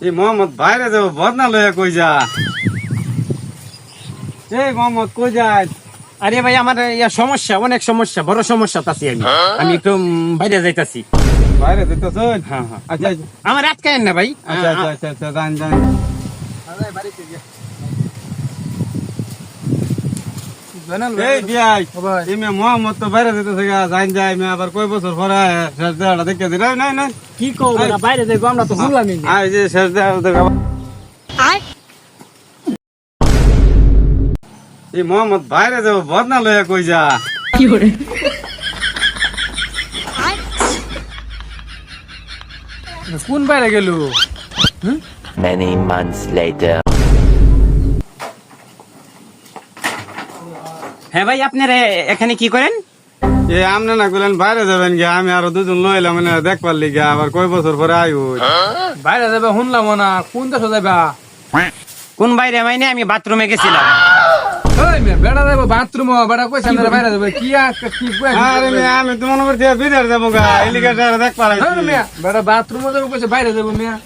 এই মোহাম্মদ বাইরে যাবো বদনা লইয়া কই যা। এই মোহাম্মদ কই যায়? আরে ভাই আমার সমস্যা, অনেক সমস্যা, বড় সমস্যা আছি আমি। আমি একটু বাইরে যাইতাছি। বাইরে যেতেছ? হ্যাঁ হ্যাঁ। আচ্ছা আমার আটকায় না ভাই। আচ্ছা আচ্ছা আচ্ছা আচ্ছা যান যান। এই বিয়াই এই মেয়ে মোহাম্মদ তো বাইরে যেতেছে গা, যাইন যাই মেয়ে আবার কয় বছর পরে শেষ দেওয়াটা দেখে দিল। নাই নাই কি করবো বাইরে যাইবো, আমরা তো শুনলামই না। এই যে শেষ দেওয়া দেখা। এই মোহাম্মদ বাইরে যাবো বদনা লইয়া কই যা। কোন বাইরে গেল? Many months later. হ্যাঁ ভাই আপনারা এখানে কি করেন? এ আমনে না কইলেন বাইরে যাবেন গিয়া, আমি আরো দুজন লইলাম মানে দেখবার লিগা, আবার কয় বছর পরে আইউ। বাইরে যাবে শুনলাম না, কোন দেশে যাবা? কোন বাইরে মাইনে আমি বাথরুমে গেছিলাম। ওই মেয়ে বেড়া যাবো বাথরুম, বেড়া কইছে আমরা বাইরে যাবো কি কি আরে মেয়ে আমি তো মনে করছি বিদেশ যাবো গা, এই লিগা দেখবার আইছি। বেড়া বাথরুমে যাবো কইছে বাইরে যাবো মেয়ে।